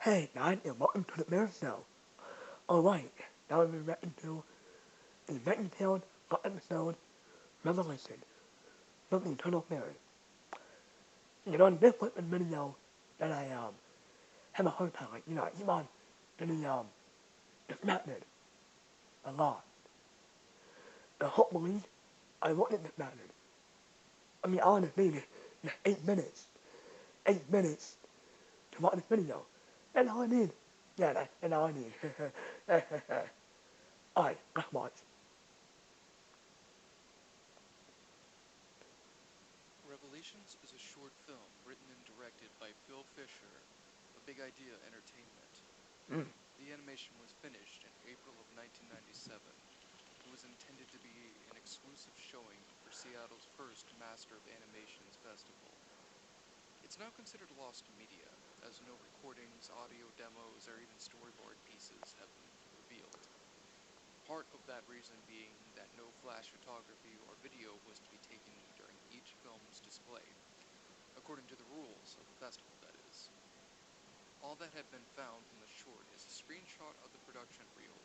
Hey guys, and welcome to the Bear Show. Alright, now we're reacting to the Veggietales episode Revelation from the Eternal Fairy. You know, this was a video that I have a hard time, like, I keep on getting distracted a lot. And hopefully, I won't get distracted. I mean, all I just need is just 8 minutes. 8 minutes to watch this video. That's all I need. Yeah, that's all I need. Alright, let's watch. Revelations is a short film written and directed by Phil Fisher of Big Idea Entertainment. Mm. The animation was finished in April of 1997. It was intended to be an exclusive showing for Seattle's first Master of Animations festival. It's now considered lost media, as no recordings, audio demos, or even storyboard pieces have been revealed. Part of that reason being that no flash photography or video was to be taken during each film's display, according to the rules of the festival, that is. All that had been found from the short is a screenshot of the production reel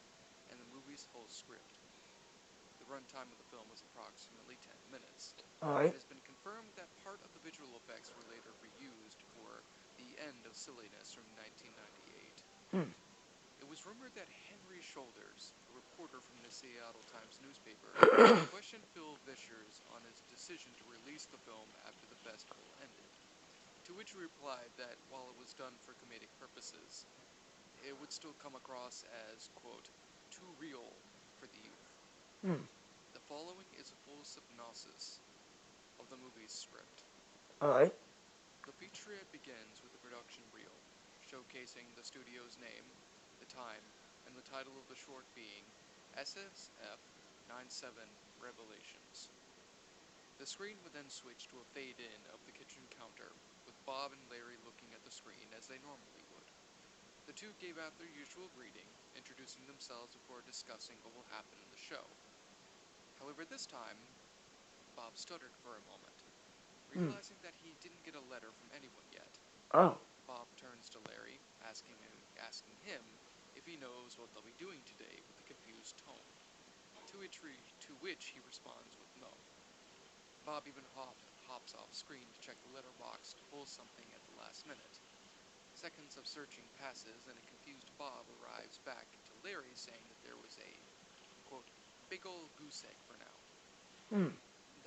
and the movie's full script. The runtime of the film was approximately 10 minutes. Alright. It has been confirmed that part of the visual effects were later reused for The End of Silliness from 1998. Hmm. It was rumored that Henry Shoulders, a reporter from the Seattle Times newspaper, questioned Phil Vishers on his decision to release the film after the festival ended, to which he replied that while it was done for comedic purposes, it would still come across as, quote, too real for the youth. Hmm. The following is a full synopsis of the movie's script. Alright. The featurette begins with the production reel, showcasing the studio's name, the time, and the title of the short being SSF 97 Revelations. The screen would then switch to a fade-in of the kitchen counter, with Bob and Larry looking at the screen as they normally would. The two gave out their usual greeting, introducing themselves before discussing what will happen in the show. However, this time, Bob stuttered for a moment, realizing that he didn't get a letter from anyone yet. Oh. Bob turns to Larry, asking him if he knows what they'll be doing today with a confused tone, to which he responds with no. Bob even hops off screen to check the letterbox to pull something at the last minute. Seconds of searching passes, and a confused Bob arrives back to Larry saying that there was a, quote, big ol' goose egg for now. Hmm.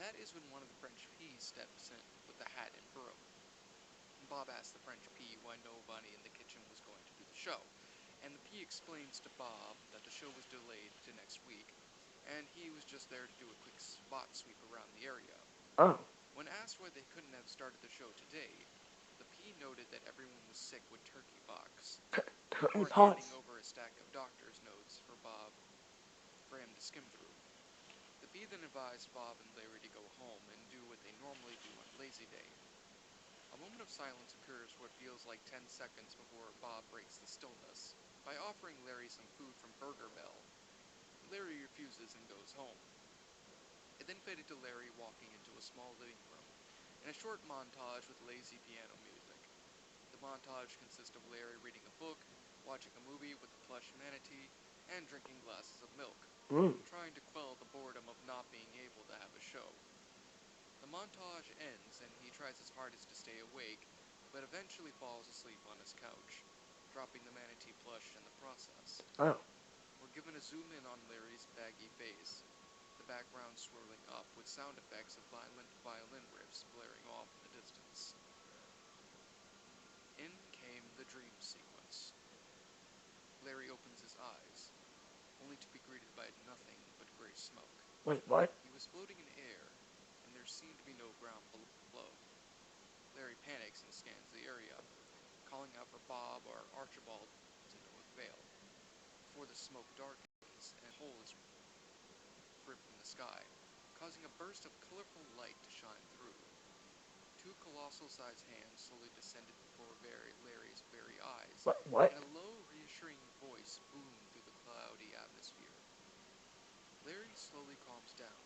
That is when one of the French peas steps in with the hat and broom. Bob asks the French pea why nobody in the kitchen was going to do the show, and the pea explains to Bob that the show was delayed to next week, and he was just there to do a quick spot sweep around the area. Oh. When asked why they couldn't have started the show today, the pea noted that everyone was sick with turkey pox, before handing over a stack of doctor's notes for him to skim through. The pea then advised Bob and Larry to go home and do what they normally do on a lazy day. A moment of silence occurs for what feels like 10 seconds before Bob breaks the stillness by offering Larry some food from Burger Bell. Larry refuses and goes home. It then faded to Larry walking into a small living room in a short montage with lazy piano music. The montage consists of Larry reading a book, watching a movie with a plush manatee, and drinking glasses of milk, trying to quell the boredom of not being able to have a show. The montage ends, and he tries his hardest to stay awake, but eventually falls asleep on his couch, dropping the manatee plush in the process. Oh. We're given a zoom in on Larry's baggy face, the background swirling up with sound effects of violent violin riffs blaring off in the distance. In came the dream sequence. Larry opens his eyes, only to be greeted by nothing but gray smoke. Wait, what? He was floating in air, and there seemed to be no ground below. Larry panics and scans the area, calling out for Bob or Archibald to no avail, before the smoke darkens and a hole is ripped in the sky, causing a burst of colorful light to shine through. Two colossal-sized hands slowly descended before Larry's very eyes, What? and a low, reassuring voice boomed through the cloudy atmosphere. Larry slowly calms down,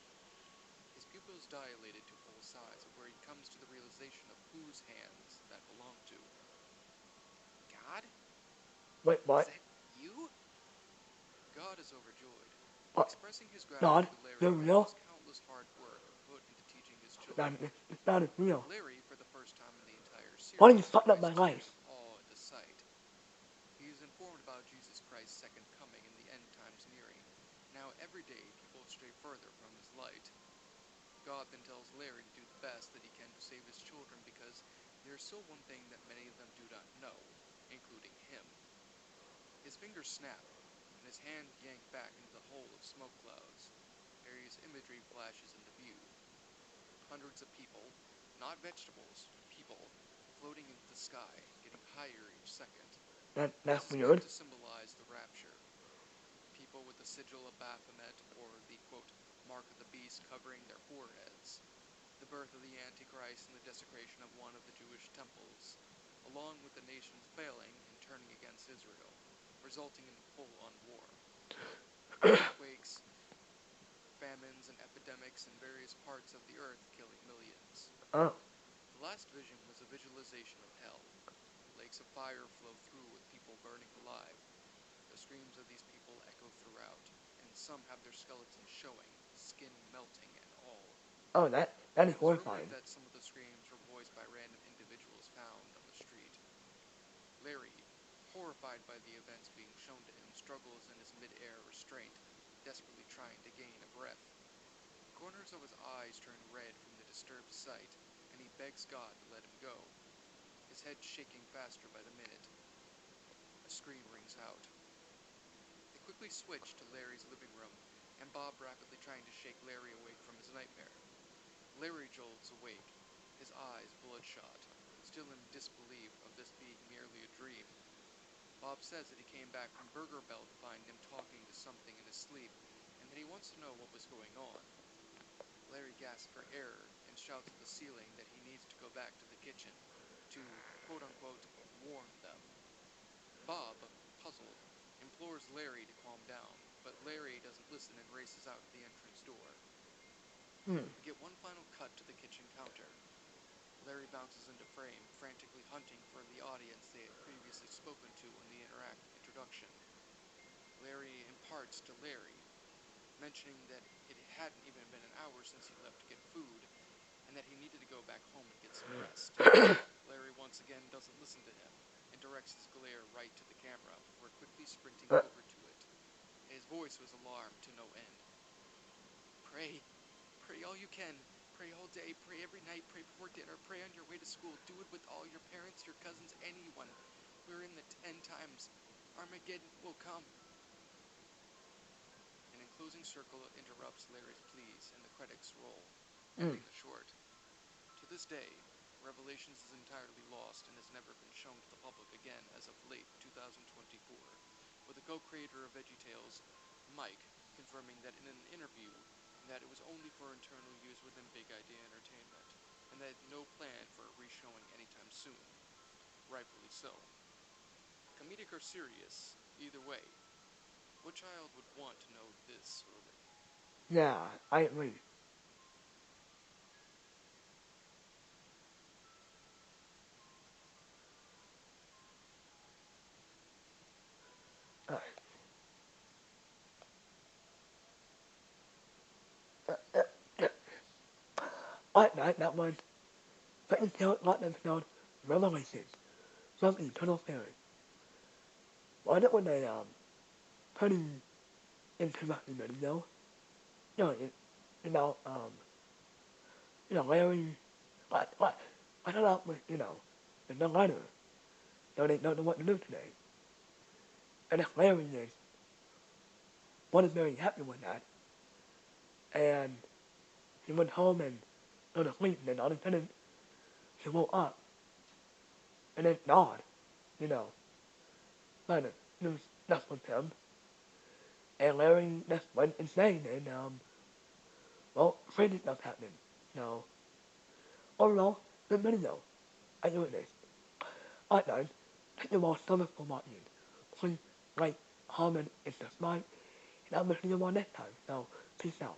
his pupils dilated to full size before he comes to the realization of whose hands that belonged to. God? Wait, Is what? that you? God is overjoyed, What? expressing his God, gratitude to Larry you're for all real? his countless hard work put into teaching his That, children. it's not real. Larry, for the first time in the entire Why don't you series, fuck up tries my to shake life? awe into sight. He is informed about Jesus Christ's second coming and the end times nearing. Now every day people stray further from his light. God then tells Larry to do the best that he can to save his children because there is still one thing that many of them do not know, including him. His fingers snap, and his hand yanked back into the hole of smoke clouds. Various imagery flashes into view. Hundreds of people, not vegetables, people, floating into the sky, getting higher each second. This That's is meant weird. to symbolize the rapture. People with the sigil of Baphomet, or the, quote, mark of the beast covering their foreheads. The birth of the Antichrist and the desecration of one of the Jewish temples, along with the nations failing and turning against Israel, resulting in full-on war. Earthquakes, famines, and epidemics in various parts of the earth killing millions. Oh. The last vision was a visualization of hell. Lakes of fire flow through with people burning alive. The screams of these people echo throughout, and some have their skeletons showing, skin melting and all. Oh, that is It is rumored horrifying. that some of the screams were voiced by random individuals found on the street. Larry, horrified by the events being shown to him, struggles in his mid-air restraint, desperately trying to gain a breath. The corners of his eyes turn red from the disturbed sight, and he begs God to let him go, his head shaking faster by the minute. A scream rings out. They quickly switch to Larry's living room, and Bob rapidly trying to shake Larry awake from his nightmare. Larry jolts awake, his eyes bloodshot, still in disbelief of this being merely a dream. Bob says that he came back from Burger Bell to find him talking to something in his sleep, and that he wants to know what was going on. Larry gasps for air and shouts at the ceiling that he needs to go back to the kitchen to, quote-unquote, warn them. Bob, puzzled, implores Larry to calm down, but Larry doesn't listen and races out the entrance door. We get one final cut to the kitchen counter. Larry bounces into frame, frantically hunting for the audience they had previously spoken to in the introduction. Larry imparts to Larry, mentioning that it hadn't even been an hour since he left to get food, and that he needed to go back home and get some rest. Larry once again doesn't listen to him, and directs his glare right to the camera before quickly sprinting over to it. His voice was alarmed to no end. Pray. Pray all you can. Pray all day. Pray every night. Pray before dinner. Pray on your way to school. Do it with all your parents, your cousins, anyone. We're in the end times. Armageddon will come. An enclosing circle interrupts Larry's pleas, and the credits roll, ending the short. To this day, Revelations is entirely lost and has never been shown to the public again as of late 2024, with the co-creator of Veggietales, Mike, confirming that in an interview that it was only for internal use within Big Idea Entertainment, and that no plan for a reshowing anytime soon. Rightfully so. Comedic or serious, either way, what child would want to know this early? Yeah, I agree. Uh, that was Veggietales last episode, Revelations, from Eternal Ferret. Was it when they, pretty interesting video? You know, you know, Larry, like, I don't know, with the letter, they don't know what to do today. And if Larry wasn't very happy with that, and he went home and go to sleep, and then all of a sudden, he woke up, and then God, you know, kind of knew stuff with him, and Larry just went insane, and, well, crazy stuff happened. So, overall, good video. I do this. Alright guys, thank you all so much for watching. Please like, comment, and subscribe, and I'll see you all next time. So, peace out.